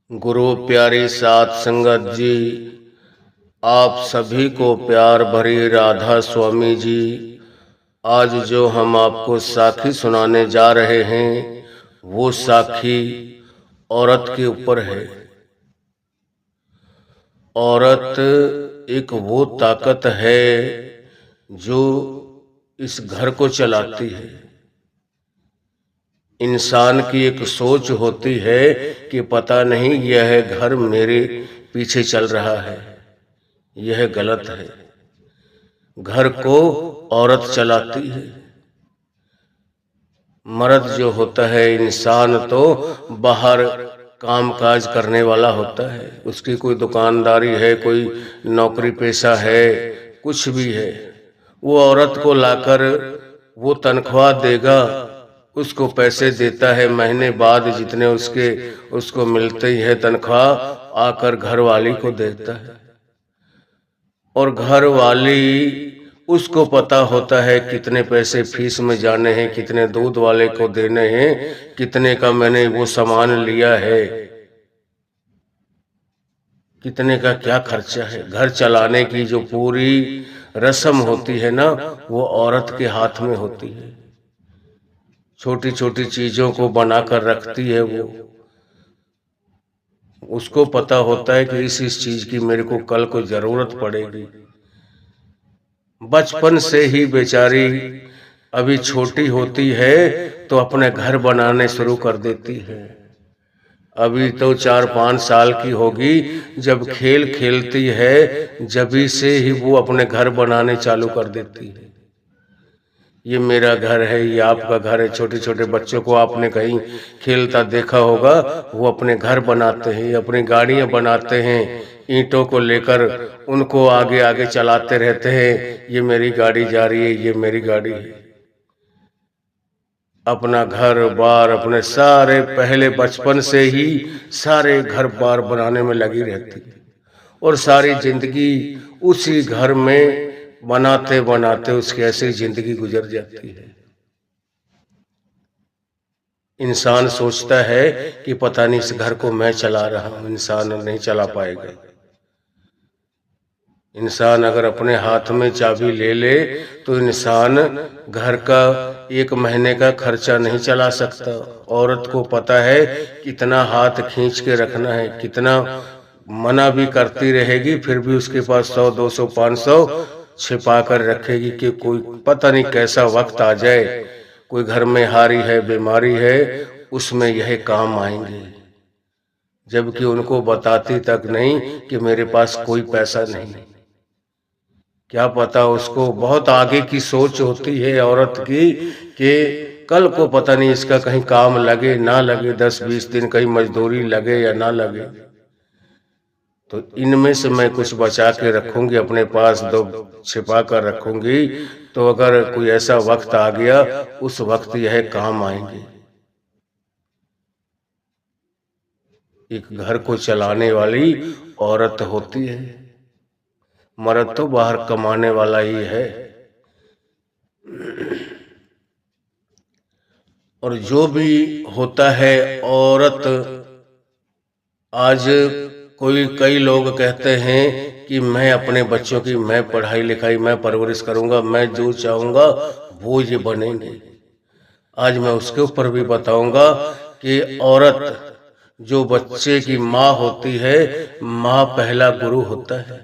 गुरु प्यारी सात संगत जी, आप सभी को प्यार भरी राधा स्वामी जी। आज जो हम आपको साखी सुनाने जा रहे हैं वो साखी औरत के ऊपर है। औरत एक वो ताकत है जो इस घर को चलाती है। इंसान की एक सोच होती है कि पता नहीं यह घर मेरे पीछे चल रहा है, यह गलत है। घर को औरत चलाती है। मर्द जो होता है इंसान तो बाहर काम काज करने वाला होता है, उसकी कोई दुकानदारी है, कोई नौकरी पेशा है, कुछ भी है, वो औरत को लाकर वो तनख्वाह देगा, उसको पैसे देता है, महीने बाद जितने उसको मिलते ही है तनख्वाह आकर घर वाली को देता है। और घर वाली उसको पता होता है कितने पैसे फीस में जाने हैं, कितने दूध वाले को देने हैं, कितने का मैंने वो सामान लिया है, कितने का क्या खर्चा है। घर चलाने की जो पूरी रस्म होती है ना, वो औरत के हाथ में होती है। छोटी छोटी चीजों को बनाकर रखती है वो। उसको पता होता है कि इस चीज की मेरे को कल को जरूरत पड़ेगी। बचपन से ही बेचारी अभी छोटी होती है तो अपने घर बनाने शुरू कर देती है। अभी तो 4-5 साल की होगी, जब खेल खेलती है जभी से ही वो अपने घर बनाने चालू कर देती है। ये मेरा घर है, ये आपका घर है। छोटे छोटे बच्चों को आपने कहीं खेलता देखा होगा, वो अपने घर बनाते हैं, अपनी गाड़ियां बनाते हैं, ईंटों को लेकर उनको आगे आगे चलाते रहते हैं। ये मेरी गाड़ी जा रही है, ये मेरी गाड़ी है। अपना घर बार अपने सारे पहले बचपन से ही सारे घर बार बनाने में लगी रहती है और सारी जिंदगी उसी घर में बनाते बनाते उसकी ऐसी जिंदगी गुजर जाती है। इंसान सोचता है कि पता नहीं इस घर को मैं चला रहा हूं, इंसान नहीं चला पाएगा। इंसान अगर अपने हाथ में चाबी ले ले तो इंसान घर का 1 महीने का खर्चा नहीं चला सकता। औरत को पता है कितना हाथ खींच के रखना है, कितना मना भी करती रहेगी फिर भी उसके पास 100, 200, 500 छिपा कर रखेगी कि कोई पता नहीं कैसा वक्त आ जाए, कोई घर में हारी है, बीमारी है, उसमें यह काम आएंगे। जबकि उनको बताती तक नहीं कि मेरे पास कोई पैसा नहीं। क्या पता उसको बहुत आगे की सोच होती है औरत की कि कल को पता नहीं इसका कहीं काम लगे ना लगे, 10-20 दिन कहीं मजदूरी लगे या ना लगे, तो इनमें से मैं कुछ बचा के रखूंगी, अपने पास 2 छिपा कर रखूंगी, तो अगर कोई ऐसा वक्त आ गया उस वक्त यह काम आएंगे। एक घर को चलाने वाली औरत होती है। मर्द तो बाहर कमाने वाला ही है। और जो भी होता है औरत, आज कई लोग कहते हैं कि मैं अपने बच्चों की मैं पढ़ाई लिखाई मैं परवरिश करूंगा, मैं जो चाहूंगा वो ये बनेंगे। आज मैं उसके ऊपर भी बताऊंगा कि औरत जो बच्चे की माँ होती है, माँ पहला गुरु होता है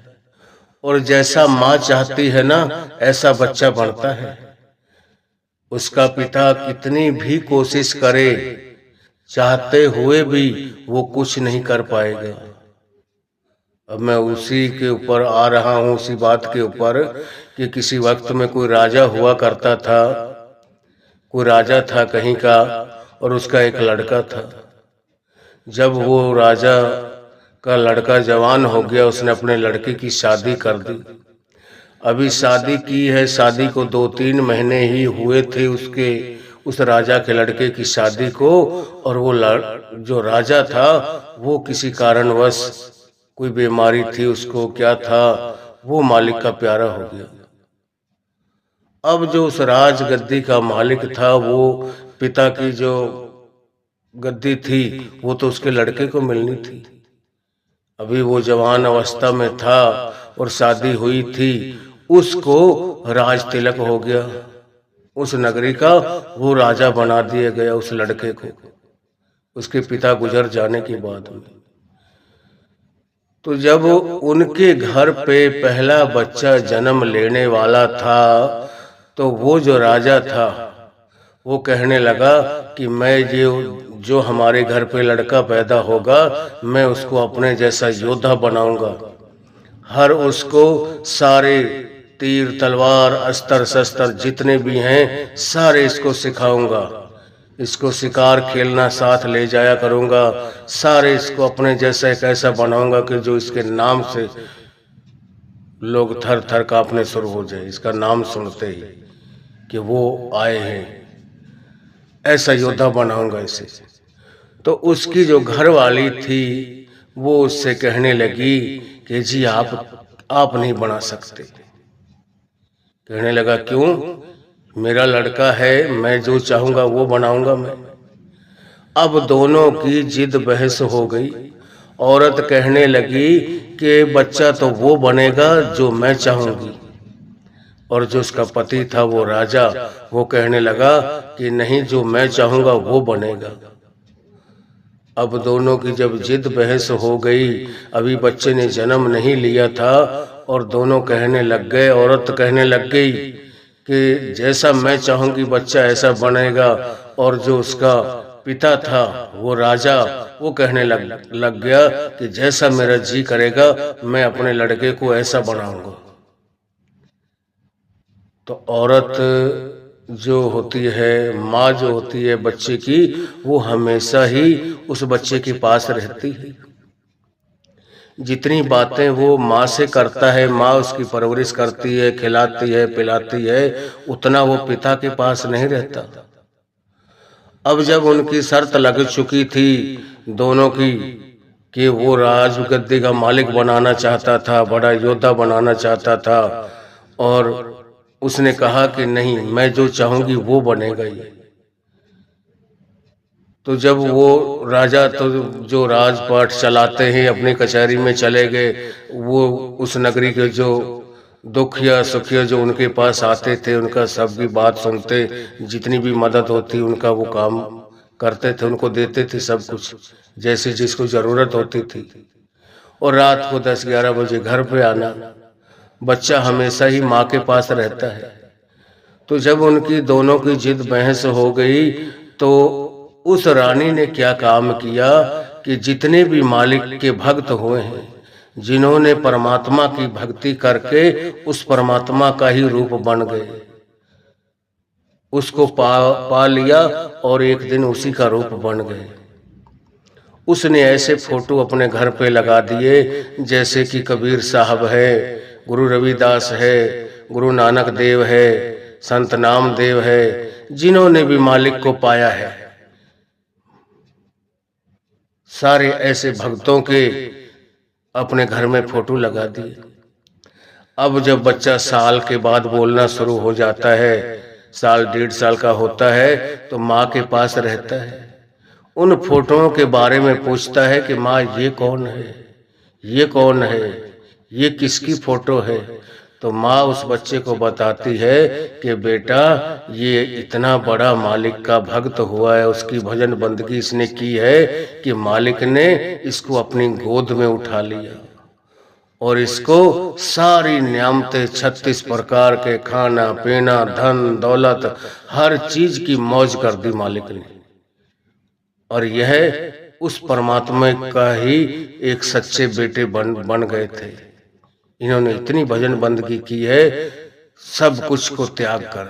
और जैसा माँ चाहती है ना ऐसा बच्चा बनता है। उसका पिता कितनी भी कोशिश करे, चाहते हुए भी वो कुछ नहीं कर पाएगा। अब मैं उसी के ऊपर आ रहा हूँ, उसी बात के ऊपर कि किसी वक्त में कोई राजा हुआ करता था। कोई राजा था कहीं का और उसका एक लड़का था। जब वो राजा का लड़का जवान हो गया, उसने अपने लड़के की शादी कर दी। अभी शादी की है, शादी को 2-3 महीने ही हुए थे उस राजा के लड़के की शादी को, और वो जो राजा था वो किसी कारणवश कोई बीमारी थी, उसको क्या था, वो मालिक का प्यारा हो गया। अब जो उस राज गद्दी का मालिक था वो पिता की जो गद्दी थी वो तो उसके लड़के को मिलनी थी। अभी वो जवान अवस्था में था और शादी हुई थी, उसको राज तिलक हो गया, उस नगरी का वो राजा बना दिया गया उस लड़के को, उसके पिता गुजर जाने के बाद में। तो जब उनके घर पे पहला बच्चा जन्म लेने वाला था तो वो जो राजा था वो कहने लगा कि मैं ये जो हमारे घर पे लड़का पैदा होगा मैं उसको अपने जैसा योद्धा बनाऊंगा, हर उसको सारे तीर तलवार अस्त्र शस्त्र जितने भी हैं सारे इसको सिखाऊंगा, इसको शिकार खेलना साथ ले जाया करूंगा, सारे इसको अपने जैसा एक ऐसा बनाऊंगा कि जो इसके नाम से लोग थर थर कांपने शुरू हो जाए, इसका नाम सुनते ही कि वो आए हैं, ऐसा योद्धा बनाऊंगा इसे। तो उसकी जो घर वाली थी वो उससे कहने लगी कि जी आप नहीं बना सकते। कहने लगा क्यों? मेरा लड़का है, मैं जो चाहूंगा वो बनाऊंगा मैं। अब दोनों की जिद बहस हो गई। औरत कहने लगी कि बच्चा तो वो बनेगा जो मैं चाहूंगी, और जो उसका पति था वो राजा वो कहने लगा कि नहीं, जो मैं चाहूंगा वो बनेगा। अब दोनों की जब जिद बहस हो गई, अभी बच्चे ने जन्म नहीं लिया था और दोनों कहने लग गए, औरत कहने लग गई कि जैसा मैं चाहूंगी बच्चा ऐसा बनेगा, और जो उसका पिता था वो राजा वो कहने लग गया कि जैसा मेरा जी करेगा मैं अपने लड़के को ऐसा बनाऊंगा। तो औरत जो होती है, माँ जो होती है बच्चे की, वो हमेशा ही उस बच्चे के पास रहती है। जितनी बातें वो माँ से करता है, माँ उसकी परवरिश करती है, खिलाती है, पिलाती है, उतना वो पिता के पास नहीं रहता। अब जब उनकी शर्त लग चुकी थी दोनों की कि वो राज गद्दी का मालिक बनाना चाहता था, बड़ा योद्धा बनाना चाहता था, और उसने कहा कि नहीं, मैं जो चाहूंगी वो बनेगा ही। तो जब वो राजा तो जो राजपाट चलाते हैं अपनी कचहरी में चले गए, वो उस नगरी के जो दुखिया सुखिया जो उनके पास आते थे उनका सबकी बात सुनते, जितनी भी मदद होती उनका वो काम करते थे, उनको देते थे सब कुछ जैसे जिसको जरूरत होती थी। और रात को 10-11 बजे घर पे आना, बच्चा हमेशा ही माँ के पास रहता है। तो जब उनकी दोनों की जिद बहस हो गई तो उस रानी ने क्या काम किया कि जितने भी मालिक के भक्त हुए हैं, जिन्होंने परमात्मा की भक्ति करके उस परमात्मा का ही रूप बन गए, उसको पा लिया और एक दिन उसी का रूप बन गए। उसने ऐसे फोटो अपने घर पे लगा दिए जैसे कि कबीर साहब है, गुरु रविदास है, गुरु नानक देव है, संत नामदेव है, जिन्होंने भी मालिक को पाया है, सारे ऐसे भक्तों के अपने घर में फोटो लगा दिए। अब जब बच्चा साल के बाद बोलना शुरू हो जाता है, साल 1.5 साल का होता है, तो माँ के पास रहता है, उन फोटोओं के बारे में पूछता है कि माँ ये कौन है, ये कौन है, ये किसकी फोटो है। तो माँ उस बच्चे को बताती है कि बेटा ये इतना बड़ा मालिक का भक्त हुआ है, उसकी भजन बंदगी इसने की है कि मालिक ने इसको अपनी गोद में उठा लिया और इसको सारी नियामतें 36 प्रकार के खाना पीना धन दौलत हर चीज की मौज कर दी मालिक ने। और यह उस परमात्मा का ही एक सच्चे बेटे बन गए थे। इन्होंने इतनी भजन बंदगी की है सब कुछ को त्याग कर।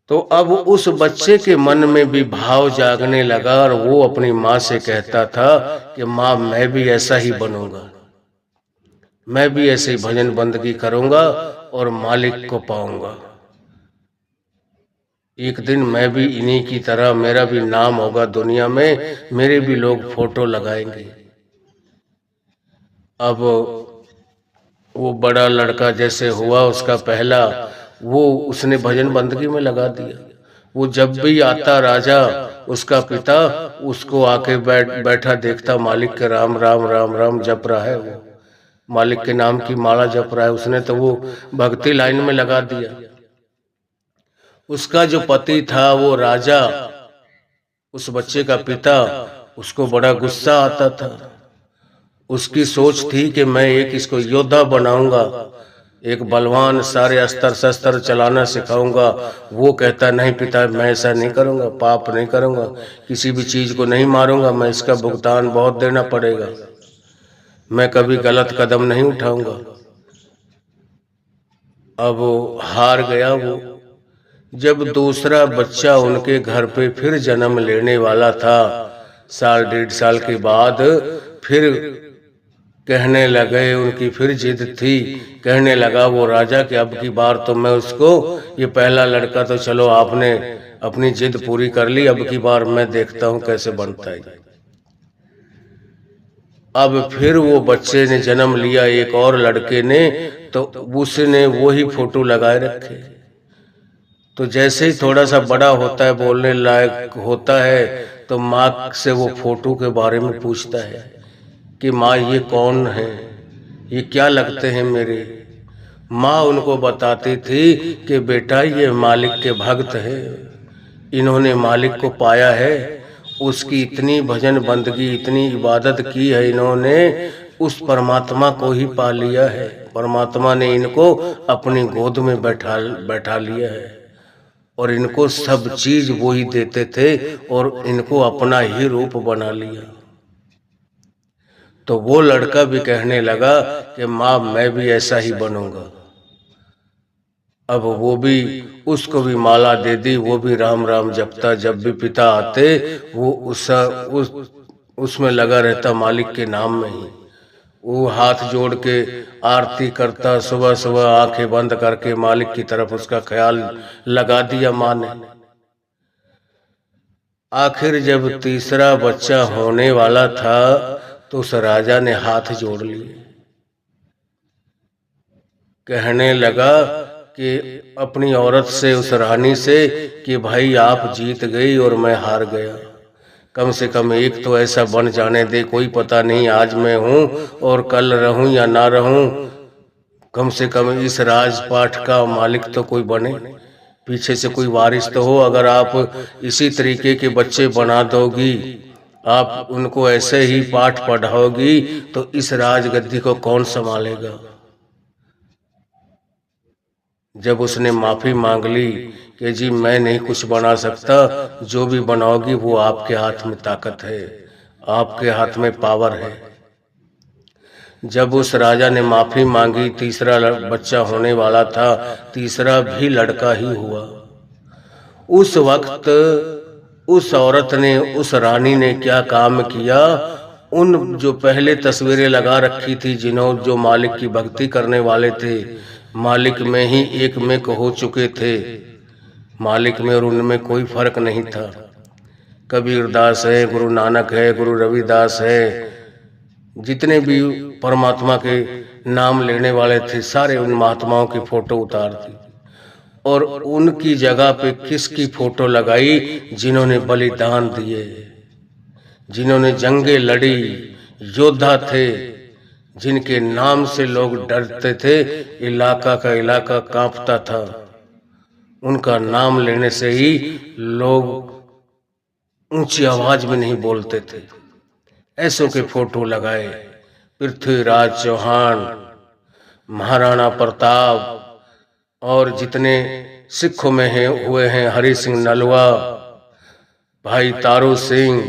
तो अब उस बच्चे के मन में भी भाव जागने लगा और वो अपनी माँ से कहता था कि माँ मैं भी ऐसा ही बनूंगा, मैं भी ऐसे ही भजन बंदगी करूंगा और मालिक को पाऊंगा। एक दिन मैं भी इन्हीं की तरह, मेरा भी नाम होगा दुनिया में, मेरे भी लोग फोटो लगाएंगे। अब वो बड़ा लड़का जैसे हुआ उसका पहला, वो उसने भजन बंदगी में लगा दिया। वो जब भी आता राजा, उसका पिता उसको आके बैठा देखता, मालिक के राम राम राम राम जप रहा है, वो मालिक के नाम की माला जप रहा है। उसने तो वो भक्ति लाइन में लगा दिया। उसका जो पति था वो राजा, उस बच्चे का पिता, उसको बड़ा गुस्सा आता था। उसकी सोच थी कि मैं एक इसको योद्धा बनाऊंगा, एक बलवान, सारे अस्त्र शस्त्र चलाना सिखाऊंगा। वो कहता नहीं पिता, मैं ऐसा नहीं करूंगा, पाप नहीं करूंगा, किसी भी चीज को नहीं मारूंगा, मैं इसका भुगतान बहुत देना पड़ेगा, मैं कभी गलत कदम नहीं उठाऊंगा। अब हार गया वो। जब दूसरा बच्चा उनके घर पे फिर जन्म लेने वाला था, साल डेढ़ साल के बाद, फिर कहने लगे, उनकी फिर जिद थी, कहने लगा वो राजा कि अब की बार तो मैं उसको, ये पहला लड़का तो चलो आपने अपनी जिद पूरी कर ली, अब की बार मैं देखता हूं कैसे बनता है। अब फिर वो बच्चे ने जन्म लिया, एक और लड़के ने, तो उसने वही फोटो लगाए रखे। तो जैसे ही थोड़ा सा बड़ा होता है, बोलने लायक होता है, तो माँ से वो फोटो के बारे में पूछता है कि माँ ये कौन है, ये क्या लगते हैं मेरे। माँ उनको बताती थी कि बेटा ये मालिक के भक्त हैं, इन्होंने मालिक को पाया है, उसकी इतनी भजन बंदगी, इतनी इबादत की है इन्होंने, उस परमात्मा को ही पा लिया है। परमात्मा ने इनको अपनी गोद में बैठा लिया है और इनको सब चीज वो ही देते थे और इनको अपना ही रूप बना लिया। तो वो लड़का भी कहने लगा कि माँ मैं भी ऐसा ही बनूंगा। अब वो भी, उसको भी माला दे दी, वो भी राम राम जपता, जब भी पिता आते वो उसमें लगा रहता, मालिक के नाम में ही। वो हाथ जोड़ के आरती करता, सुबह सुबह आंखें बंद करके मालिक की तरफ उसका ख्याल लगा दिया माँ ने। आखिर जब तीसरा बच्चा होने वाला था तो उस राजा ने हाथ जोड़ लिए, कहने लगा कि अपनी औरत से, उस रानी से, कि भाई आप जीत गई और मैं हार गया, कम से कम एक तो ऐसा बन जाने दे, कोई पता नहीं आज मैं हूं और कल रहूं या ना रहूं, कम से कम इस राजपाट का मालिक तो कोई बने, पीछे से कोई वारिस तो हो। अगर आप इसी तरीके के बच्चे बना दोगी, आप उनको ऐसे ही पाठ पढ़ाओगी, तो इस राजगद्दी को कौन संभालेगा। जब उसने माफी मांग ली कि जी मैं नहीं कुछ बना सकता, जो भी बनाओगी वो आपके हाथ में ताकत है, आपके हाथ में पावर है। जब उस राजा ने माफी मांगी, तीसरा बच्चा होने वाला था, तीसरा भी लड़का ही हुआ। उस वक्त उस औरत ने, उस रानी ने क्या काम किया, उन जो पहले तस्वीरें लगा रखी थी, जो मालिक की भक्ति करने वाले थे, मालिक में ही एक में हो चुके थे, मालिक में और उनमें कोई फर्क नहीं था। कबीरदास है, गुरु नानक है, गुरु रविदास है, जितने भी परमात्मा के नाम लेने वाले थे, सारे उन महात्माओं की फोटो उतार दी और उनकी जगह पे किसकी फोटो लगाई, जिन्होंने बलिदान दिए, जिन्होंने जंगें लड़ी, योद्धा थे, जिनके नाम से लोग डरते थे, इलाका का इलाका कांपता था, उनका नाम लेने से ही लोग ऊंची आवाज में नहीं बोलते थे। ऐसों के फोटो लगाए, पृथ्वीराज चौहान, महाराणा प्रताप और जितने सिखों में हुए हैं, हरि सिंह नलवा, भाई तारू सिंह,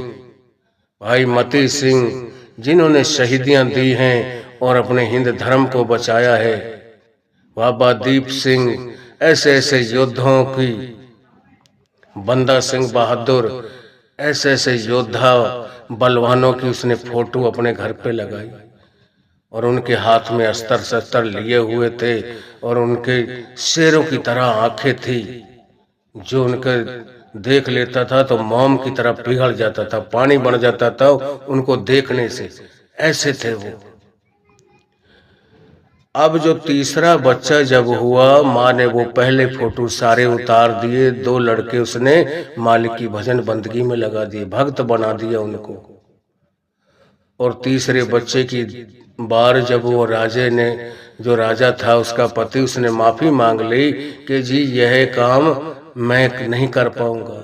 भाई मती सिंह, जिन्होंने शहीदियां दी हैं और अपने हिंद धर्म को बचाया है, बाबा दीप सिंह, ऐसे ऐसे योद्धाओं की, बंदा सिंह बहादुर, ऐसे ऐसे योद्धा बलवानों की उसने फोटो अपने घर पे लगाई और उनके हाथ में अस्त्र शस्त्र लिए हुए थे और उनके शेरों की तरह आंखें थी, जो उनके देख लेता था तो मोम की तरह पिघल जाता था, पानी बन जाता था उनको देखने से, ऐसे थे वो। अब जो तीसरा बच्चा जब हुआ, माँ ने वो पहले फोटो सारे उतार दिए। 2 लड़के उसने मालिक की भजन बंदगी में लगा दिए, भक्त बना दिया उनको। और तीसरे बच्चे की बार जब वो राजे ने, जो राजा था उसका पति, उसने माफी मांग ली कि जी यह काम मैं नहीं कर पाऊंगा,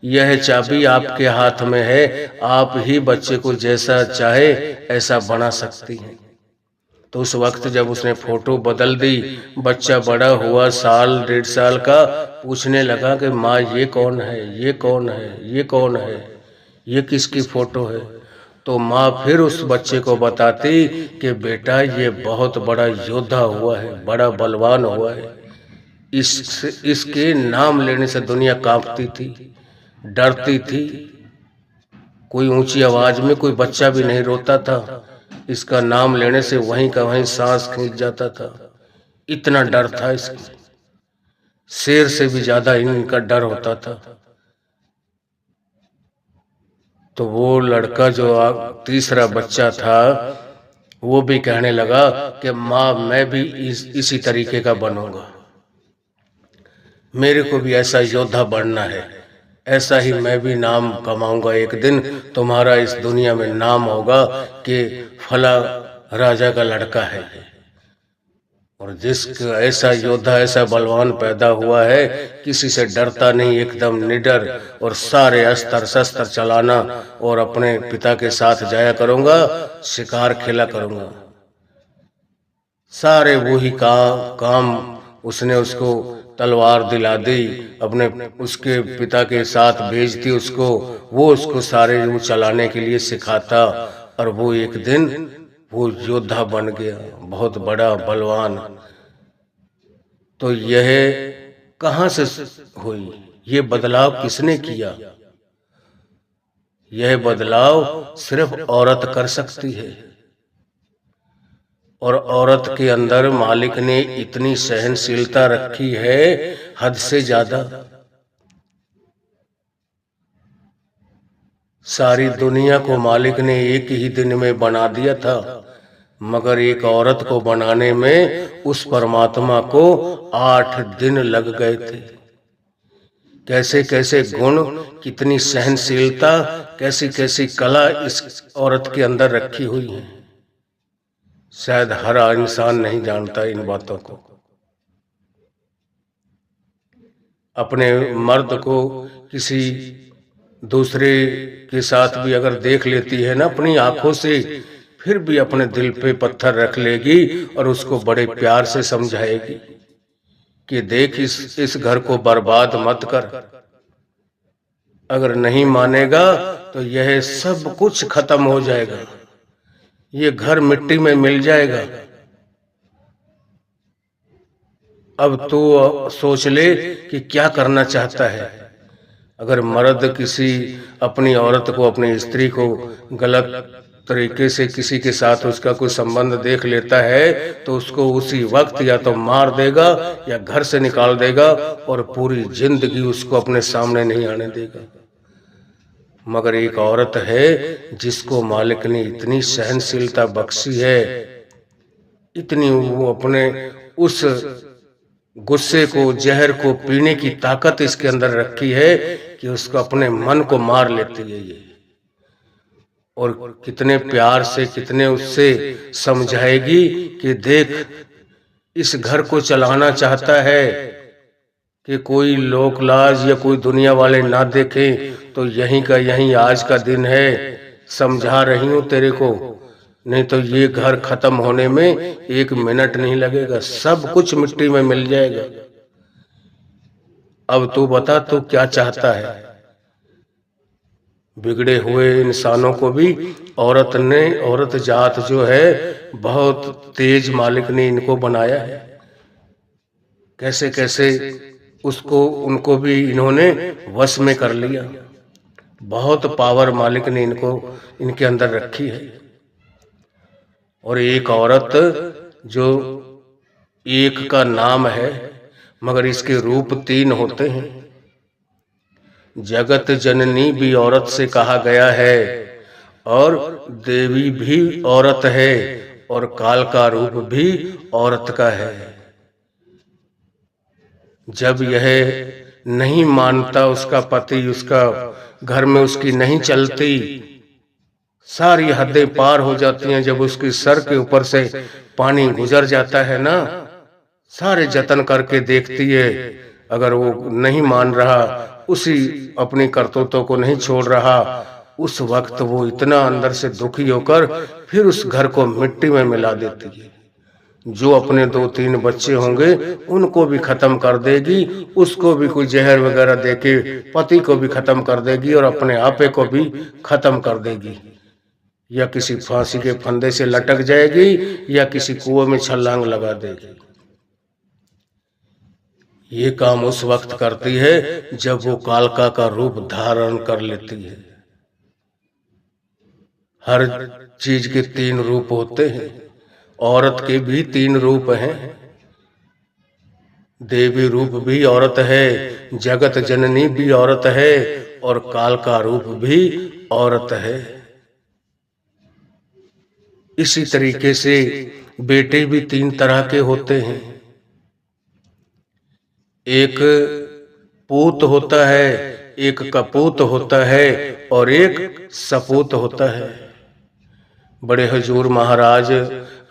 यह चाबी आपके हाथ में है, आप ही बच्चे को जैसा चाहे ऐसा बना सकती हैं। तो उस वक्त जब उसने फोटो बदल दी, बच्चा बड़ा हुआ, 1.5 साल का, पूछने लगा कि माँ ये कौन है, ये कौन है, ये कौन है, ये किसकी फोटो है। तो माँ फिर उस बच्चे को बताती कि बेटा ये बहुत बड़ा योद्धा हुआ है, बड़ा बलवान हुआ है, इसके नाम लेने से दुनिया कांपती थी, डरती थी। कोई ऊंची आवाज में कोई बच्चा भी नहीं रोता था, इसका नाम लेने से वहीं का वहीं सांस खींच जाता था, इतना डर था इसका, शेर से भी ज्यादा इनका डर होता था। तो वो लड़का जो तीसरा बच्चा था वो भी कहने लगा कि माँ मैं भी इसी तरीके का बनूंगा, मेरे को भी ऐसा योद्धा बनना है, ऐसा ही मैं भी नाम कमाऊंगा, एक दिन तुम्हारा इस दुनिया में नाम होगा कि फला राजा का लड़का है। और जिसका ऐसा योद्धा, ऐसा बलवान पैदा हुआ है, किसी से डरता नहीं, एकदम निडर, और सारे अस्त्र शस्त्र चलाना, और अपने पिता के साथ जाया करूंगा, शिकार खेला करूंगा। सारे वही काम उसने उसको तलवार दिला दी, अपने उसके पिता के साथ भेजती उसको, वो उसको सारे वो चलाने के लिए सिखाता, और वो एक दिन वो योद्धा बन गया, बहुत बड़ा बलवान। तो यह कहां से हुई, ये बदलाव किसने किया? यह बदलाव सिर्फ औरत कर सकती है, और औरत के अंदर मालिक ने इतनी सहनशीलता रखी है, हद से ज्यादा। सारी दुनिया को मालिक ने एक ही दिन में बना दिया था, मगर एक औरत को बनाने में उस परमात्मा को 8 दिन लग गए थे। कैसे कैसे गुण, कितनी सहनशीलता, कैसी कैसी कला इस औरत के अंदर रखी हुई है, शायद हर इंसान नहीं जानता इन बातों को। अपने मर्द को किसी दूसरे के साथ भी अगर देख लेती है ना अपनी आंखों से, फिर भी अपने दिल पे पत्थर रख लेगी और उसको बड़े प्यार से समझाएगी कि देख इस घर को बर्बाद मत कर। अगर नहीं मानेगा तो यह सब कुछ खत्म हो जाएगा, ये घर मिट्टी में मिल जाएगा। अब तो सोच ले कि क्या करना चाहता है। अगर मर्द किसी अपनी औरत को, अपनी स्त्री को गलत तरीके से किसी के साथ उसका कोई संबंध देख लेता है तो उसको उसी वक्त या तो मार देगा या घर से निकाल देगा, और पूरी जिंदगी उसको अपने सामने नहीं आने देगा। मगर एक औरत है जिसको मालिक ने इतनी सहनशीलता बख्शी है, इतनी वो अपने उस गुस्से को, जहर को पीने की ताकत इसके अंदर रखी है कि उसको अपने मन को मार लेती है ये। और कितने प्यार से, कितने उससे समझाएगी कि देख इस घर को चलाना चाहता है कि कोई लोक लाज या कोई दुनिया वाले ना देखें, तो यहीं का यहीं आज का दिन है, समझा रही हूं तेरे को, नहीं तो ये घर खत्म होने में 1 मिनट नहीं लगेगा, सब कुछ मिट्टी में मिल जाएगा। अब तू बता तू क्या चाहता है? बिगड़े हुए इंसानों को भी औरत जात जो है बहुत तेज मालिक ने इनको बनाया है। कैसे कैसे उसको, उनको भी इन्होंने वश में कर लिया। बहुत पावर मालिक ने इनके अंदर रखी है। और एक औरत जो एक का नाम है मगर इसके रूप 3 होते हैं। जगत जननी भी औरत से कहा गया है, और देवी भी औरत है, और काल का रूप भी औरत का है। जब यह नहीं मानता उसका पति, उसका घर में उसकी नहीं चलती, सारी हदें पार हो जाती हैं, जब उसके सर के ऊपर से पानी गुजर जाता है ना, सारे जतन करके देखती है, अगर वो नहीं मान रहा, उसी अपनी करतूतों को नहीं छोड़ रहा, उस वक्त वो इतना अंदर से दुखी होकर फिर उस घर को मिट्टी में मिला देती है। जो अपने 2-3 बच्चे होंगे उनको भी खत्म कर देगी, उसको भी कोई जहर वगैरह देके पति को भी खत्म कर देगी और अपने आपे को भी खत्म कर देगी, या किसी फांसी के फंदे से लटक जाएगी या किसी कुएं में छलांग लगा देगी। ये काम उस वक्त करती है जब वो कालका का रूप धारण कर लेती है। हर चीज के 3 रूप होते हैं, औरत के भी 3 रूप हैं। देवी रूप भी औरत है, जगत जननी भी औरत है, और काल का रूप भी औरत है। इसी तरीके से बेटे भी 3 तरह के होते हैं। एक पूत होता है, एक कपूत होता है, और एक सपूत होता है। बड़े हुजूर महाराज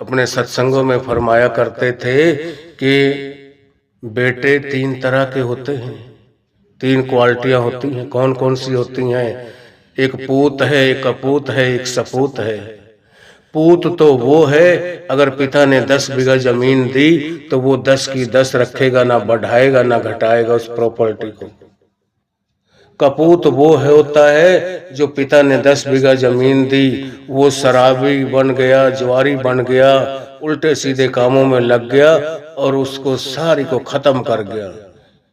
अपने सत्संगों में फरमाया करते थे कि बेटे 3 तरह के होते हैं, 3 क्वालिटियां होती हैं। कौन कौन सी होती हैं? एक पूत है, एक कपूत है, एक सपूत है। पूत तो वो है, अगर पिता ने 10 बीघा जमीन दी तो वो 10 की 10 रखेगा, ना बढ़ाएगा ना घटाएगा उस प्रॉपर्टी को। कपूत वो है होता है जो पिता ने 10 बीघा जमीन दी, वो शराबी बन गया, जुआरी बन गया, उल्टे सीधे कामों में लग गया और उसको सारी को खत्म कर गया,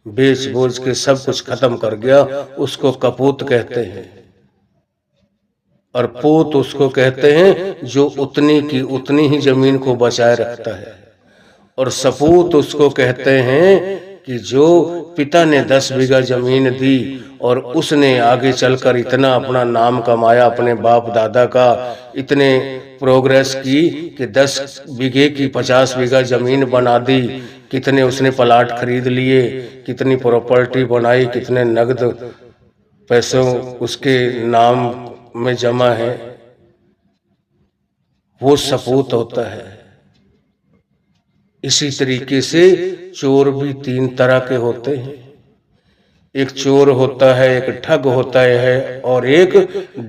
बेच बोझ के सब कुछ खत्म कर गया, उसको कपूत कहते हैं। और पूत उसको कहते हैं जो उतनी की उतनी ही जमीन को बचाए रखता है। और सपूत उसको कहते हैं कि जो पिता ने 10 बीघा जमीन दी और उसने आगे चलकर इतना अपना नाम कमाया, अपने बाप दादा का इतने प्रोग्रेस की कि 10 बीघे की 50 बीघा जमीन बना दी, कितने उसने प्लाट खरीद लिए, कितनी प्रॉपर्टी बनाई, कितने नगद पैसों उसके नाम में जमा है, वो सपूत होता है। इसी तरीके से चोर भी 3 तरह के होते हैं। एक चोर होता है, एक ठग होता है, और एक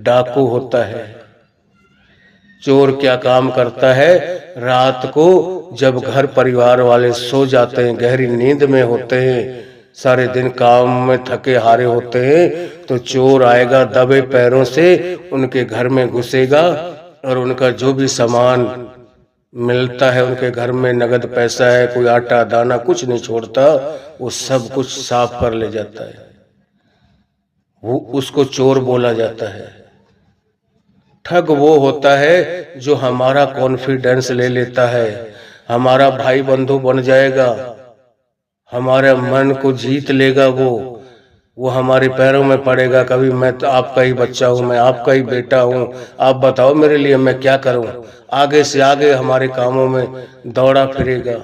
डाकू होता है। चोर क्या काम करता है? रात को जब घर परिवार वाले सो जाते हैं, गहरी नींद में होते हैं, सारे दिन काम में थके हारे होते हैं, तो चोर आएगा, दबे पैरों से उनके घर में घुसेगा और उनका जो भी सामान मिलता है, उनके घर में नगद पैसा है, कोई आटा दाना कुछ नहीं छोड़ता, वो सब कुछ साफ कर ले जाता है। वो उसको चोर बोला जाता है। ठग वो होता है जो हमारा कॉन्फिडेंस ले लेता है, हमारा भाई बंधु बन जाएगा, हमारे मन को जीत लेगा, वो हमारे पैरों में पड़ेगा, कभी मैं तो आपका ही बच्चा हूँ, मैं आपका ही बेटा हूँ, आप बताओ मेरे लिए मैं क्या करूँ, आगे से आगे हमारे कामों में दौड़ा फिरेगा।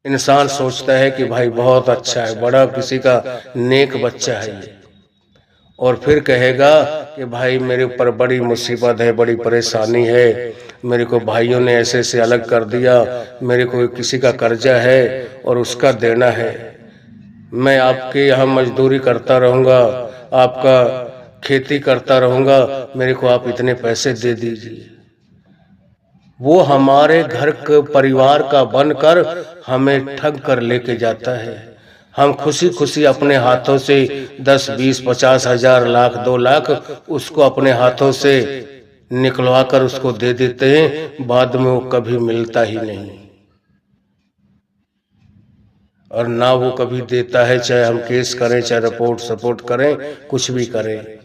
इंसान सोचता है कि भाई बहुत अच्छा है, बड़ा किसी का नेक बच्चा है ये, और फिर कहेगा कि भाई मेरे ऊपर बड़ी मुसीबत है, बड़ी परेशानी है, मेरे को भाइयों ने ऐसे से अलग कर दिया, मेरे को किसी का कर्जा है और उसका देना है, मैं आपके यहाँ मजदूरी करता रहूँगा, आपका खेती करता रहूँगा, मेरे को आप इतने पैसे दे दीजिए। वो हमारे घर के परिवार का बनकर हमें ठग कर लेके जाता है। हम खुशी खुशी अपने हाथों से 10, 20, 50 हजार, लाख, 2 लाख उसको अपने हाथों से निकलवा कर उसको दे देते हैं, बाद में वो कभी मिलता ही नहीं, और ना वो कभी देता है, चाहे हम केस करें, चाहे रिपोर्ट सपोर्ट करें, कुछ भी करें,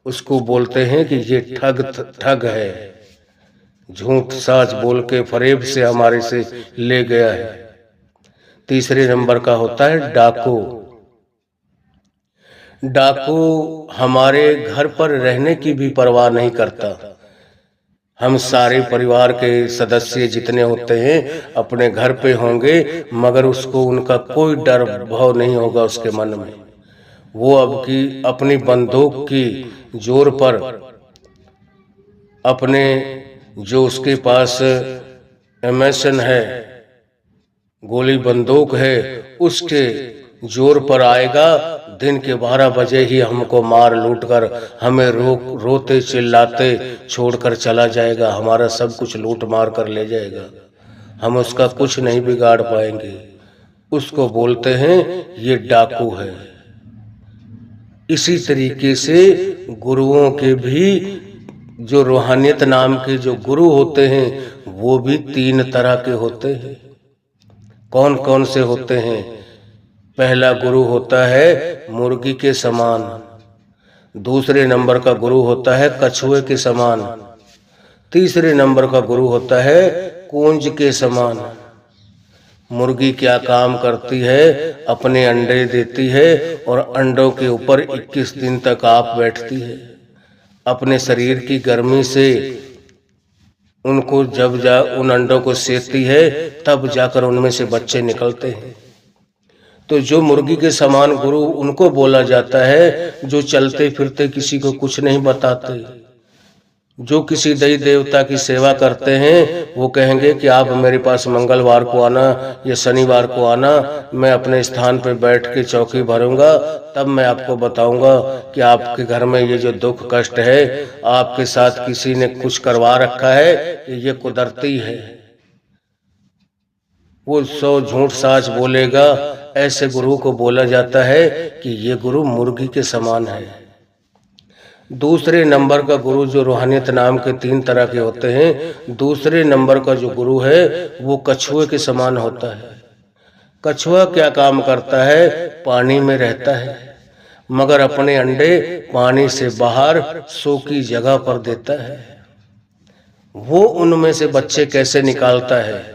उसको बोलते हैं कि ये ठग है, झूठ साच बोल के फरेब से हमारे से ले गया है। तीसरे नंबर का होता है डाकू। डाकू हमारे घर पर रहने की भी परवाह नहीं करता, हम सारे परिवार के सदस्य जितने होते हैं अपने घर पे होंगे, मगर उसको उनका कोई डर भाव नहीं होगा उसके मन में। वो अब की अपनी बंदूक की जोर पर, अपने जो उसके पास एमेशन है, गोली बंदूक है, उसके जोर पर आएगा। दिन के 12 बजे ही हमको मार लूट कर हमें रोते चिल्लाते छोड़कर चला जाएगा। हमारा सब कुछ लूट मार कर ले जाएगा। हम उसका कुछ नहीं बिगाड़ पाएंगे। उसको बोलते हैं ये डाकू है। इसी तरीके से गुरुओं के भी, जो रूहानियत नाम के जो गुरु होते हैं, वो भी 3 तरह के होते हैं। कौन कौन से होते हैं? पहला गुरु होता है मुर्गी के समान, दूसरे नंबर का गुरु होता है कछुए के समान, तीसरे नंबर का गुरु होता है कूंज के समान। मुर्गी क्या काम करती है? अपने अंडे देती है और अंडों के ऊपर 21 दिन तक आप बैठती है। अपने शरीर की गर्मी से उनको जब उन अंडों को सेकती है, तब जाकर उनमें से बच्चे निकलते हैं। तो जो मुर्गी के समान गुरु उनको बोला जाता है जो चलते फिरते किसी को कुछ नहीं बताते। जो किसी देवी देवता की सेवा करते हैं वो कहेंगे कि आप मेरे पास मंगलवार को आना या शनिवार को आना, मैं अपने स्थान पर बैठ के चौकी भरूंगा, तब मैं आपको बताऊंगा कि आपके घर में ये जो दुख कष्ट है, आपके साथ किसी ने कुछ करवा रखा है, ये कुदरती है। वो 100 झूठ साच बोलेगा। ऐसे गुरु को बोला जाता है कि ये गुरु मुर्गी के समान है। दूसरे नंबर का गुरु, जो रूहानियत नाम के 3 तरह के होते हैं, दूसरे नंबर का जो गुरु है वो कछुए के समान होता है। कछुआ क्या काम करता है? पानी में रहता है, मगर अपने अंडे पानी से बाहर सूखी जगह पर देता है। वो उनमें से बच्चे कैसे निकालता है?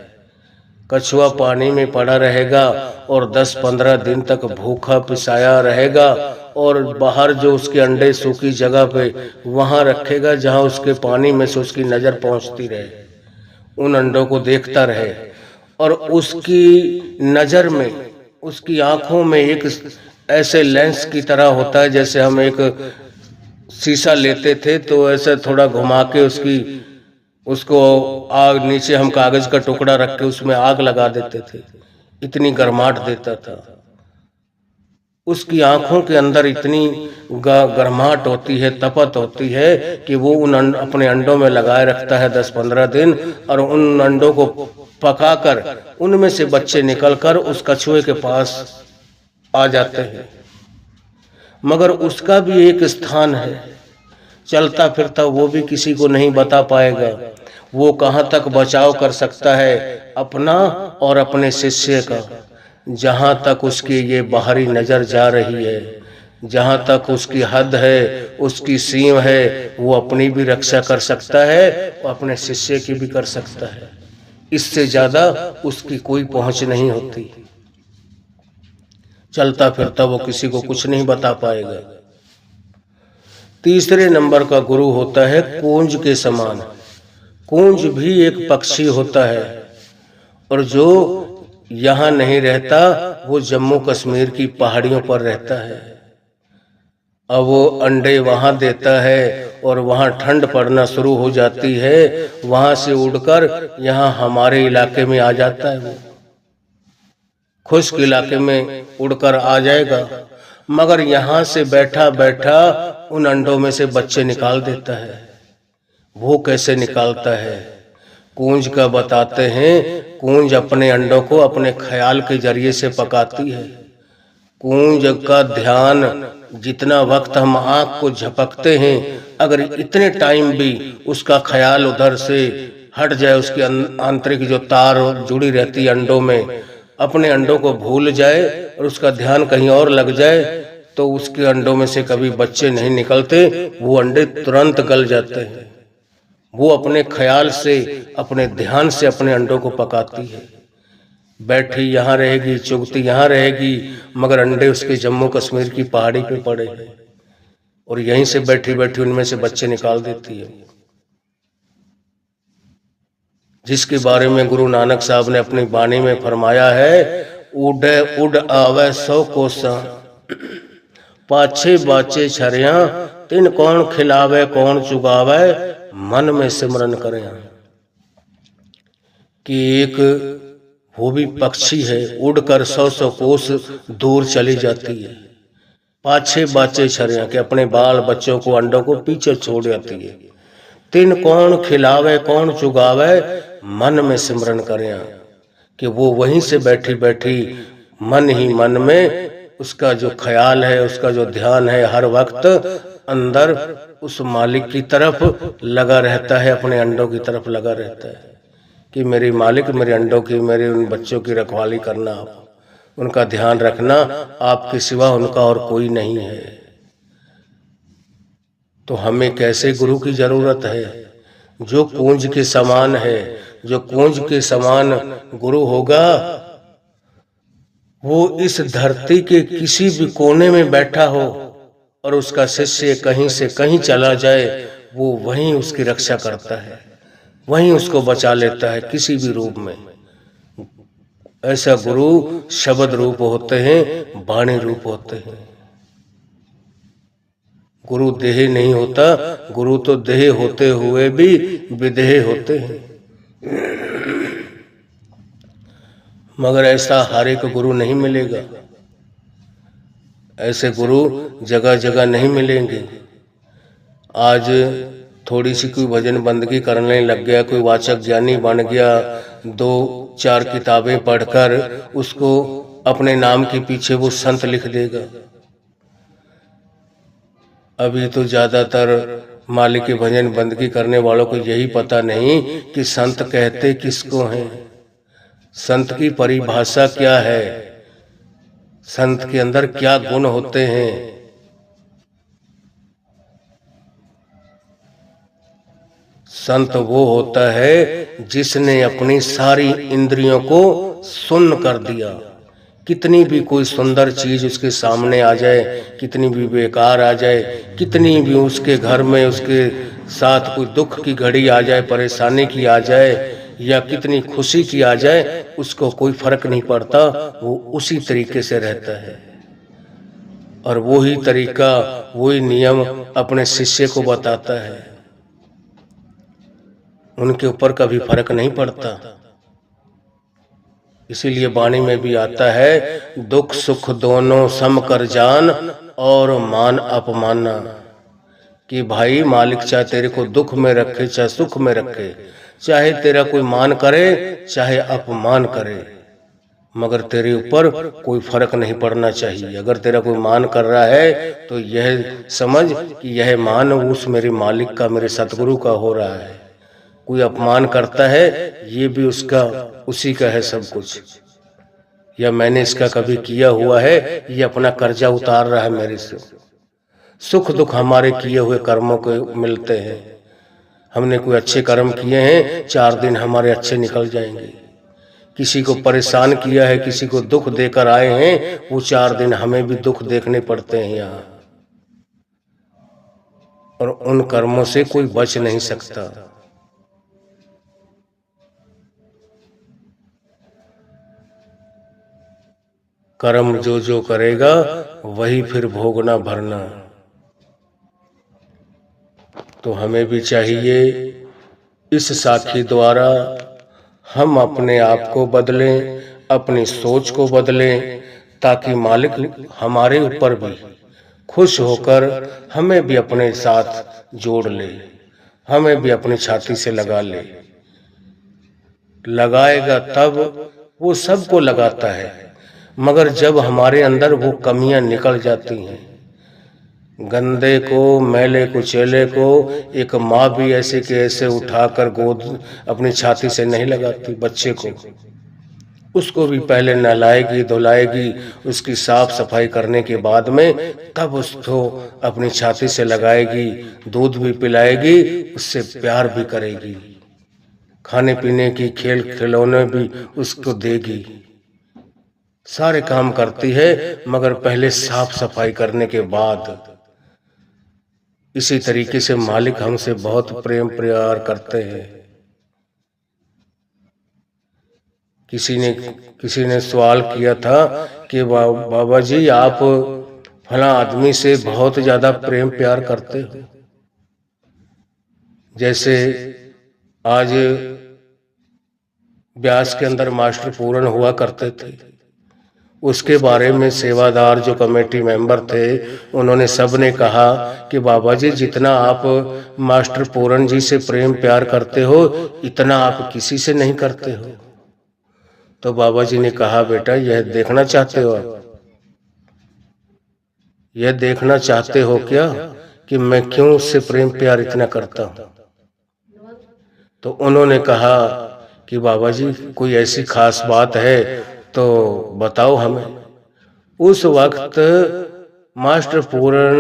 कछुआ पानी में पड़ा रहेगा और 10-15 दिन तक भूखा पिसाया रहेगा और बाहर जो उसके अंडे सूखी जगह पे वहां रखेगा जहां उसके पानी में से उसकी नजर पहुंचती रहे, उन अंडों को देखता रहे। और उसकी नजर में, उसकी आंखों में एक ऐसे लेंस की तरह होता है, जैसे हम एक शीशा लेते थे तो ऐसे थोड़ा घुमा के उसको आग, नीचे हम कागज का टुकड़ा रख के उसमें आग लगा देते थे, इतनी गर्माहट देता था। उसकी आंखों के अंदर इतनी गर्माहट होती है, तपत होती है कि वो अपने अंडों में लगाए रखता है 10-15 दिन, और उन अंडों को पकाकर उनमें से बच्चे निकलकर उस कछुए के पास आ जाते हैं। मगर उसका भी एक स्थान है, चलता फिरता, वो भी किसी को नहीं बता पाएगा। वो कहाँ तक बचाव कर सकता है अपना और अपने शिष्य का। जहाँ तक उसकी ये बाहरी नजर जा रही है, जहाँ तक उसकी हद है, उसकी सीम है, वो अपनी भी रक्षा कर सकता है और अपने शिष्य की भी कर सकता है। इससे ज्यादा उसकी कोई पहुंच नहीं होती। चलता फिरता वो किसी को कुछ नहीं बता पाएगा। तीसरे नंबर का गुरु होता है कूंज के समान। कूंज भी एक पक्षी होता है, और जो यहाँ नहीं रहता वो जम्मू कश्मीर की पहाड़ियों पर रहता है। अब वो अंडे वहां देता है और वहां ठंड पड़ना शुरू हो जाती है, वहां से उड़कर यहाँ हमारे इलाके में आ जाता है। वो खुश्क इलाके में उड़कर आ जाएगा, मगर यहाँ से बैठा बैठा उन अंडों में से बच्चे निकाल देता है। वो कैसे निकालता है? कूंज का बताते हैं। कूंज अपने अंडों को अपने ख्याल के जरिए से पकाती है। कूंज का ध्यान, जितना वक्त हम आँख को झपकते हैं, अगर इतने टाइम भी उसका ख्याल उधर से हट जाए, उसकी आंतरिक जो तार जुड़ी रहती है अंडों में, अपने अंडों को भूल जाए और उसका ध्यान कहीं और लग जाए, तो उसके अंडों में से कभी बच्चे नहीं निकलते। वो अंडे तुरंत गल जाते हैं। वो अपने ख्याल से, अपने ध्यान से अपने अंडों को पकाती है। बैठी यहाँ रहेगी, चुगती यहाँ रहेगी, मगर अंडे उसके जम्मू कश्मीर की पहाड़ी पे पड़े हैं और यहीं से बैठी बैठी उनमें से बच्चे निकाल देती है। जिसके बारे में गुरु नानक साहब ने अपनी वाणी में फरमाया है, उड़े उड़ आवे 100 कोसा, पाछे बाचे छरिया, तिन कौन खिलावे कौन चुगावे, मन में सिमरन करें। कि एक वो भी पक्षी है, उड़कर 100 कोस दूर चली जाती है, पाछे बाचे छरिया के अपने बाल बच्चों को अंडों को पीछे छोड़ जाती है, तिन कौन खिलावे कौन चुगावे, मन में सिमरन करें। कि वो वहीं से बैठी बैठी मन ही मन में उसका जो ख्याल है, उसका जो ध्यान है, हर वक्त अंदर उस मालिक की तरफ लगा रहता है, अपने अंडों की तरफ लगा रहता है कि मेरी मालिक मेरे अंडों की, मेरे उन बच्चों की रखवाली करना, आप उनका ध्यान रखना, आपके सिवा उनका और कोई नहीं है। तो हमें कैसे गुरु की जरूरत है? जो कुंज के समान है, जो कुंज के समान गुरु होगा, वो इस धरती के किसी भी कोने में बैठा हो और उसका शिष्य कहीं से कहीं चला जाए, वो वहीं उसकी रक्षा करता है, वहीं उसको बचा लेता है किसी भी रूप में। ऐसा गुरु शब्द रूप होते हैं, वाणी रूप होते हैं। गुरु देह नहीं होता, गुरु तो देह होते हुए भी विदेह होते हैं। मगर ऐसा हर एक गुरु नहीं मिलेगा, ऐसे गुरु जगह जगह नहीं मिलेंगे। आज थोड़ी सी कोई भजन बंदगी करने लग गया, कोई वाचक ज्ञानी बन गया, 2-4 किताबें पढ़कर उसको अपने नाम के पीछे वो संत लिख देगा। अभी तो ज्यादातर मालिक के भजन बंदगी करने वालों को यही पता नहीं कि संत कहते किसको हैं, संत की परिभाषा क्या है, संत के अंदर क्या गुण होते हैं। संत वो होता है जिसने अपनी सारी इंद्रियों को सुन्न कर दिया। कितनी भी कोई सुंदर चीज उसके सामने आ जाए, कितनी भी बेकार आ जाए, कितनी भी उसके घर में उसके साथ कोई दुख की घड़ी आ जाए, परेशानी की आ जाए, या कितनी खुशी की आ जाए, उसको कोई फर्क नहीं पड़ता, वो उसी तरीके से रहता है। और वही तरीका, वही नियम अपने शिष्य को बताता है, उनके ऊपर कभी फर्क नहीं पड़ता। इसीलिए वाणी में भी आता है, दुख सुख दोनों सम कर जान और मान अपमाना। कि भाई मालिक चाहे तेरे को दुख में रखे चाहे सुख में रखे, चाहे तेरा कोई मान करे चाहे अपमान करे, मगर तेरे ऊपर कोई फर्क नहीं पड़ना चाहिए। अगर तेरा कोई मान कर रहा है तो यह समझ कि यह मान उस मेरे मालिक का, मेरे सतगुरु का हो रहा है। कोई अपमान करता है, ये भी उसका, उसी का है सब कुछ, या मैंने इसका कभी किया हुआ है, ये अपना कर्जा उतार रहा है मेरे से। सुख दुख हमारे किए हुए कर्मों को मिलते हैं। हमने कोई अच्छे कर्म किए हैं, 4 दिन हमारे अच्छे निकल जाएंगे। किसी को परेशान किया है, किसी को दुख देकर आए हैं, वो 4 दिन हमें भी दुख देखने पड़ते हैं यहाँ, और उन कर्मों से कोई बच नहीं सकता। कर्म जो जो करेगा वही फिर भोगना भरना। तो हमें भी चाहिए इस साखी द्वारा हम अपने आप को बदलें, अपनी सोच को बदलें, ताकि मालिक हमारे ऊपर भी खुश होकर हमें भी अपने साथ जोड़ ले, हमें भी अपनी छाती से लगा ले। लगाएगा तब, वो सबको लगाता है, मगर जब हमारे अंदर वो कमियां निकल जाती हैं, गंदे को, मैले कुचेले को एक माँ भी ऐसे के ऐसे उठाकर गोद अपनी छाती से नहीं लगाती। बच्चे को, उसको भी पहले नहलाएगी, धुलाएगी, उसकी साफ सफाई करने के बाद में तब उसको अपनी छाती से लगाएगी, दूध भी पिलाएगी, उससे प्यार भी करेगी, खाने पीने की, खेल खिलौने भी उसको देगी, सारे काम करती है, मगर पहले साफ सफाई करने के बाद। इसी तरीके से मालिक हमसे बहुत प्रेम प्यार करते हैं। किसी ने सवाल किया था कि बाबा जी आप फला आदमी से बहुत ज्यादा प्रेम प्यार करते हो। जैसे आज ब्यास के अंदर मास्टर पूरन हुआ करते थे, उसके बारे में सेवादार जो कमेटी मेंबर थे उन्होंने सब ने कहा कि बाबा जी जितना आप मास्टर पूरन जी से प्रेम प्यार करते हो इतना आप किसी से नहीं करते हो। तो बाबा जी ने कहा बेटा यह देखना चाहते हो आप, यह देखना चाहते हो क्या कि मैं क्यों उससे प्रेम प्यार इतना करता हूं। तो उन्होंने कहा कि बाबा जी कोई ऐसी खास बात है तो बताओ हमें। उस वक्त मास्टर पूरन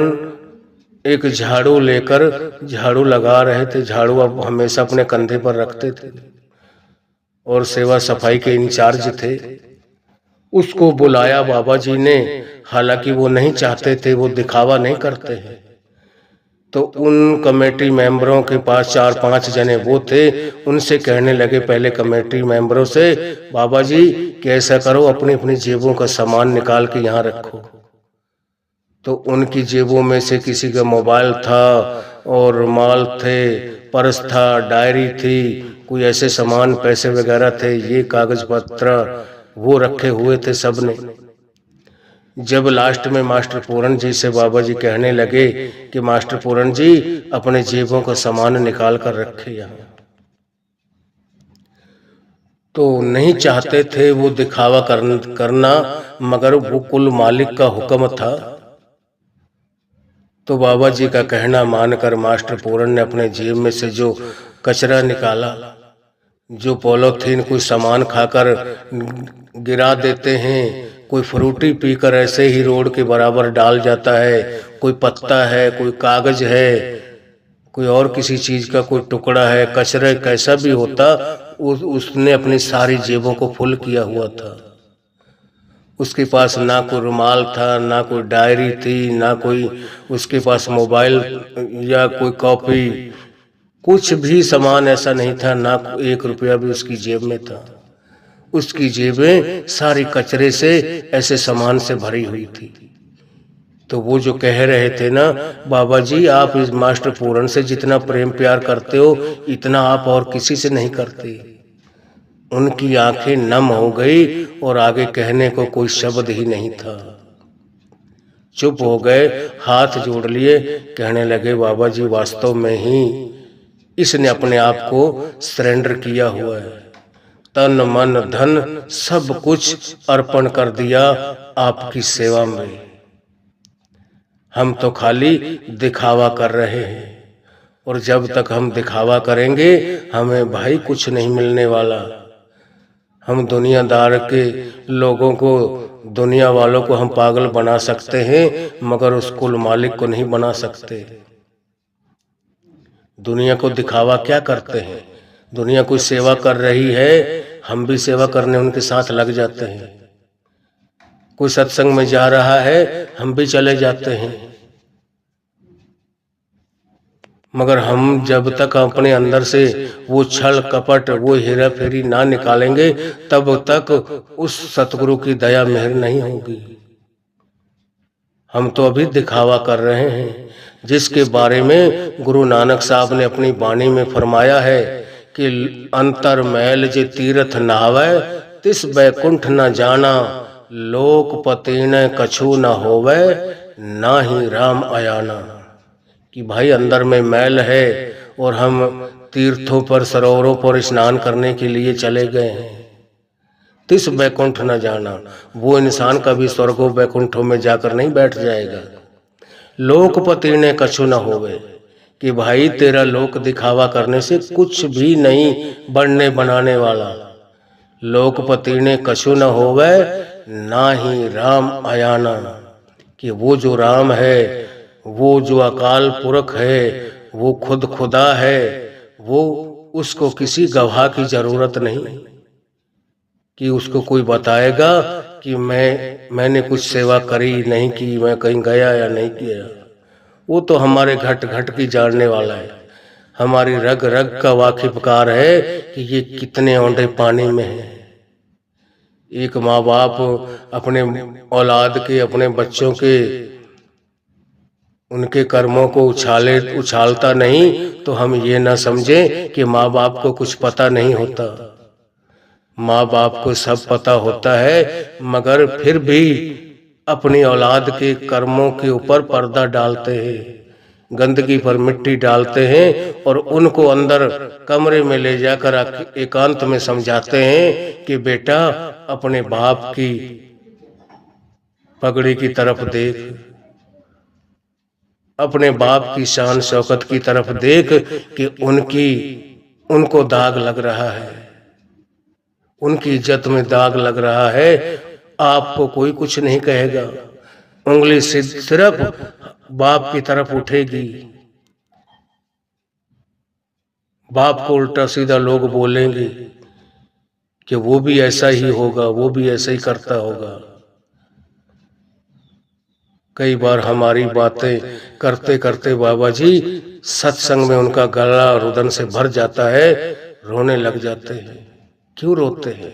एक झाड़ू लेकर झाड़ू लगा रहे थे, झाड़ू अब हमेशा अपने कंधे पर रखते थे और सेवा सफाई के इंचार्ज थे। उसको बुलाया बाबा जी ने, हालांकि वो नहीं चाहते थे, वो दिखावा नहीं करते हैं। तो उन कमेटी मेंबरों के पास 4-5 जने वो थे, उनसे कहने लगे पहले कमेटी मेंबरों से, बाबा जी कैसा करो अपनी अपनी जेबों का सामान निकाल के यहाँ रखो। तो उनकी जेबों में से किसी का मोबाइल था और रुमाल थे, पर्स था, डायरी थी, कोई ऐसे सामान पैसे वगैरह थे, ये कागज पत्र वो रखे हुए थे सबने। जब लास्ट में मास्टर पूरन जी से बाबा जी कहने लगे कि मास्टर पूरन जी अपने जेबों का सामान निकाल कर रखे यहाँ, तो नहीं चाहते थे वो दिखावा करना, मगर वो कुल मालिक का हुक्म था। तो बाबा जी का कहना मानकर मास्टर पूरन ने अपने जेब में से जो कचरा निकाला, जो पॉलीथीन कोई सामान खाकर गिरा देते हैं, कोई फ्रूटी पीकर ऐसे ही रोड के बराबर डाल जाता है, कोई पत्ता है, कोई कागज है, कोई और किसी चीज का कोई टुकड़ा है, कचरा कैसा भी होता, उसने अपनी सारी जेबों को फुल किया हुआ था। उसके पास ना कोई रुमाल था, ना कोई डायरी थी, ना कोई उसके पास मोबाइल या कोई कॉपी, कुछ भी सामान ऐसा नहीं था, ना 1 रुपया भी उसकी जेब में था। उसकी जेबें सारी कचरे से ऐसे सामान से भरी हुई थी। तो वो जो कह रहे थे ना, बाबा जी आप इस मास्टर पूरन से जितना प्रेम प्यार करते हो इतना आप और किसी से नहीं करते, उनकी आंखें नम हो गई और आगे कहने को कोई शब्द ही नहीं था। चुप हो गए, हाथ जोड़ लिए, कहने लगे बाबा जी वास्तव में ही इसने अपने आप को सरेंडर किया हुआ है, तन मन धन सब कुछ अर्पण कर दिया आपकी सेवा में। हम तो खाली दिखावा कर रहे हैं और जब तक हम दिखावा करेंगे हमें भाई कुछ नहीं मिलने वाला। हम दुनियादार के लोगों को, दुनिया वालों को हम पागल बना सकते हैं मगर उस कुल मालिक को नहीं बना सकते। दुनिया को दिखावा क्या करते हैं, दुनिया कोई सेवा कर रही है, हम भी सेवा करने उनके साथ लग जाते हैं। कोई सत्संग में जा रहा है, हम भी चले जाते हैं, मगर हम जब तक अपने अंदर से वो छल कपट, वो हेरा फेरी ना निकालेंगे तब तक उस सतगुरु की दया मेहर नहीं होगी। हम तो अभी दिखावा कर रहे हैं, जिसके बारे में गुरु नानक साहब ने अपनी वाणी में फरमाया है कि अंतर मैल जे तीर्थ नहावै तिस बैकुंठ न जाना, लोकपति न कछु न होवै ना ही राम आयाना। कि भाई अंदर में मैल है और हम तीर्थों पर सरोवरों पर स्नान करने के लिए चले गए हैं, तिस बैकुंठ न जाना, वो इंसान कभी स्वर्गों बैकुंठों में जाकर नहीं बैठ जाएगा। लोकपति ने कछु न होवे, कि भाई तेरा लोक दिखावा करने से कुछ भी नहीं बढ़ने बनाने वाला। लोकपति ने कछु न होवे ना ही राम आयाना, कि वो जो राम है, वो जो अकाल पुरख है, वो खुद खुदा है, वो उसको किसी गवाह की जरूरत नहीं कि उसको कोई बताएगा कि मैंने कुछ सेवा करी नहीं की, मैं कहीं गया या नहीं किया। वो तो हमारे घट घट की जानने वाला है, हमारी रग रग का वाकिफकार है कि ये कितने औंधे पानी में है। एक माँ बाप अपने औलाद के, अपने बच्चों के, उनके कर्मों को उछालता नहीं तो हम ये ना समझें कि माँ बाप को कुछ पता नहीं होता। माँ बाप को सब पता होता है, मगर फिर भी अपनी औलाद के कर्मों के ऊपर पर्दा डालते हैं, गंदगी पर मिट्टी डालते हैं और उनको अंदर कमरे में ले जाकर एकांत में समझाते हैं कि बेटा अपने बाप की पगड़ी की तरफ देख, अपने बाप की शान शौकत की तरफ देख कि उनको दाग लग रहा है, उनकी इज्जत में दाग लग रहा है। आपको कोई कुछ नहीं कहेगा, उंगली सिर्फ बाप की तरफ उठेगी। बाप को उल्टा सीधा लोग बोलेंगे कि वो भी ऐसा ही होगा, वो भी ऐसा ही करता होगा। कई बार हमारी बातें करते करते बाबा जी सत्संग में उनका गला रुदन से भर जाता है, रोने लग जाते हैं। क्यों रोते हैं?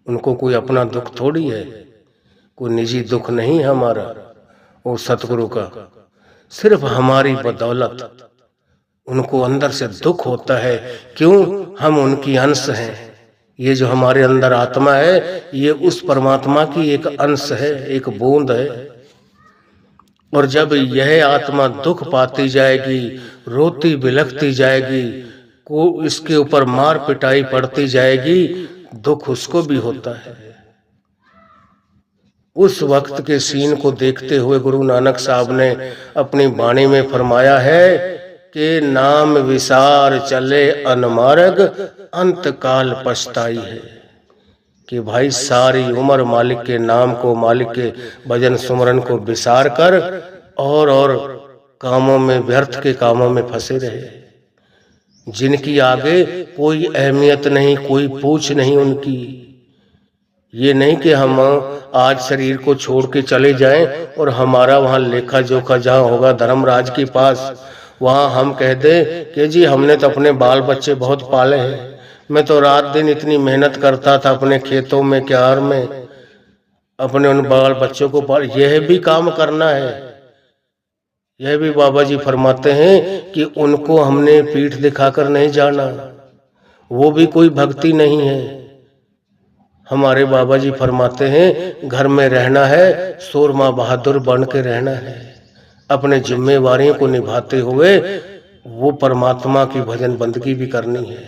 उनको कोई अपना दुख थोड़ी है, कोई निजी दुख नहीं हमारा, वो सतगुरु का सिर्फ हमारी बदौलत उनको अंदर से दुख होता है। क्यों? हम उनकी अंश हैं। ये जो हमारे अंदर आत्मा है, ये उस परमात्मा की एक अंश है, एक बूंद है। और जब यह आत्मा दुख पाती जाएगी, रोती बिलखती जाएगी, को इसके ऊपर मार पिटाई पड़ती जाएगी, दुख उसको भी होता है। उस वक्त के सीन को देखते हुए गुरु नानक साहब ने अपनी वाणी में फरमाया है कि नाम विसार चले अनमार्ग, अंत काल पछताई है। कि भाई सारी उम्र मालिक के नाम को, मालिक के भजन सुमरन को विसार कर और कामों में, व्यर्थ के कामों में फंसे रहे, जिनकी आगे कोई अहमियत नहीं, कोई पूछ नहीं उनकी। ये नहीं कि हम आज शरीर को छोड़ के चले जाएं और हमारा वहां लेखा जोखा जहां होगा धर्मराज के पास, वहां हम कह दें कि जी हमने तो अपने बाल बच्चे बहुत पाले हैं, मैं तो रात दिन इतनी मेहनत करता था अपने खेतों में, क्यार में, अपने उन बाल बच्चों को पाल। यह भी काम करना है। यह भी बाबा जी फरमाते हैं कि उनको हमने पीठ दिखाकर नहीं जाना, वो भी कोई भक्ति नहीं है। हमारे बाबा जी फरमाते हैं घर में रहना है, सूरमा बहादुर बन के रहना है, अपने जिम्मेवारियों को निभाते हुए वो परमात्मा की भजन बंदगी भी करनी है,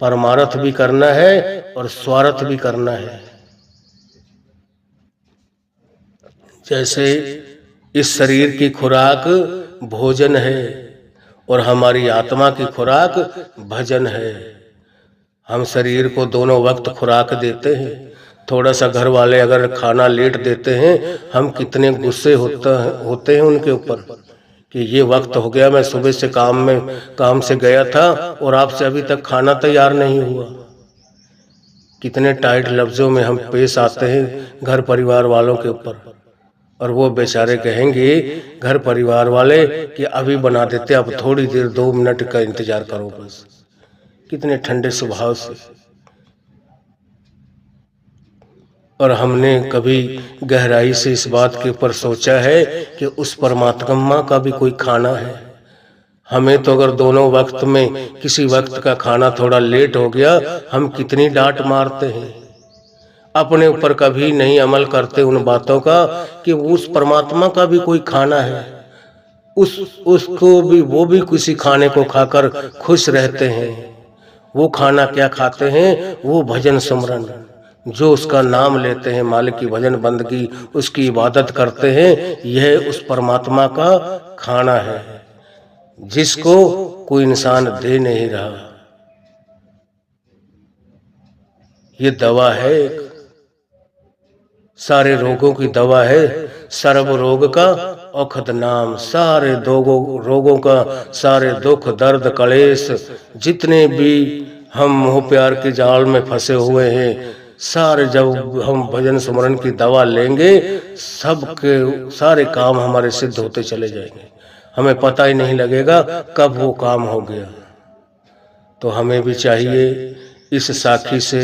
परमार्थ भी करना है और स्वार्थ भी करना है। जैसे इस शरीर की खुराक भोजन है और हमारी आत्मा की खुराक भजन है। हम शरीर को दोनों वक्त खुराक देते हैं। थोड़ा सा घर वाले अगर खाना लेट देते हैं, हम कितने गुस्से होते हैं उनके ऊपर कि ये वक्त हो गया, मैं सुबह से काम से गया था और आपसे अभी तक खाना तैयार नहीं हुआ। कितने टाइट लफ्जों में हम पेश आते हैं घर परिवार वालों के ऊपर, और वो बेचारे कहेंगे घर परिवार वाले कि अभी बना देते, अब थोड़ी देर 2 मिनट का इंतजार करो बस। कितने ठंडे स्वभाव से। और हमने कभी गहराई से इस बात के ऊपर सोचा है कि उस परमात्मा का भी कोई खाना है। हमें तो अगर दोनों वक्त में किसी वक्त का खाना थोड़ा लेट हो गया, हम कितनी डांट मारते हैं। अपने ऊपर कभी नहीं अमल करते उन बातों का कि उस परमात्मा का भी कोई खाना है, उसको भी, वो भी किसी खाने को खाकर खुश रहते हैं। वो खाना क्या खाते हैं? वो भजन सुमरन, जो उसका नाम लेते हैं, मालिक की भजन बंदगी, उसकी इबादत करते हैं। यह उस परमात्मा का खाना है जिसको कोई इंसान दे नहीं रहा। ये दवा है, सारे रोगों की दवा है, सर्व रोग का औखद नाम। सारे रोगों का, सारे दुख दर्द कलेश, जितने भी हम मोह प्यार के जाल में फंसे हुए हैं, सारे जब हम भजन सुमरन की दवा लेंगे, सबके सारे काम हमारे सिद्ध होते चले जाएंगे। हमें पता ही नहीं लगेगा कब वो काम हो गया। तो हमें भी चाहिए इस साखी से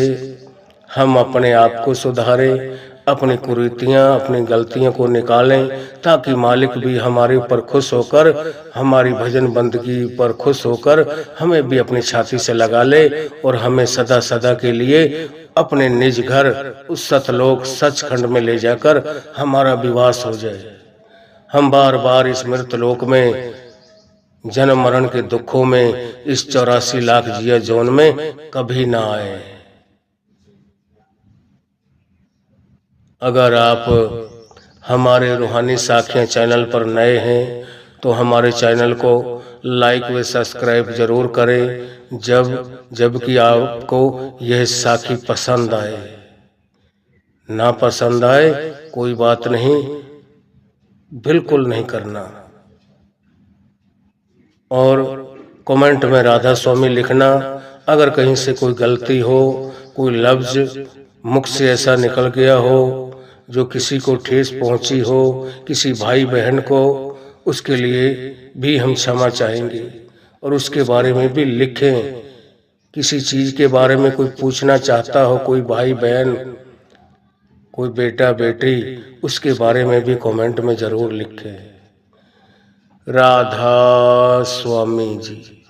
हम अपने आप को सुधारें, अपनी कुरीतियाँ, अपनी गलतियों को निकालें, ताकि मालिक भी हमारे ऊपर खुश होकर, हमारी भजन बंदगी पर खुश होकर हमें भी अपनी छाती से लगा ले और हमें सदा सदा के लिए अपने निज घर उस सतलोक सचखंड में ले जाकर हमारा विवास हो जाए। हम बार बार इस मृतलोक में जन्म मरण के दुखों में, इस 84 लाख जिया जोन में कभी ना आए। अगर आप हमारे रूहानी साखियाँ चैनल पर नए हैं तो हमारे चैनल को लाइक व सब्सक्राइब जरूर करें, जबकि आपको यह साखी पसंद आए। ना पसंद आए कोई बात नहीं, बिल्कुल नहीं करना। और कमेंट में राधा स्वामी लिखना। अगर कहीं से कोई गलती हो, कोई लफ्ज मुख से ऐसा निकल गया हो जो किसी को ठेस पहुंची हो, किसी भाई बहन को, उसके लिए भी हम क्षमा चाहेंगे। और उसके बारे में भी लिखें। किसी चीज के बारे में कोई पूछना चाहता हो, कोई भाई बहन, कोई बेटा बेटी, उसके बारे में भी कमेंट में जरूर लिखें। राधा स्वामी जी।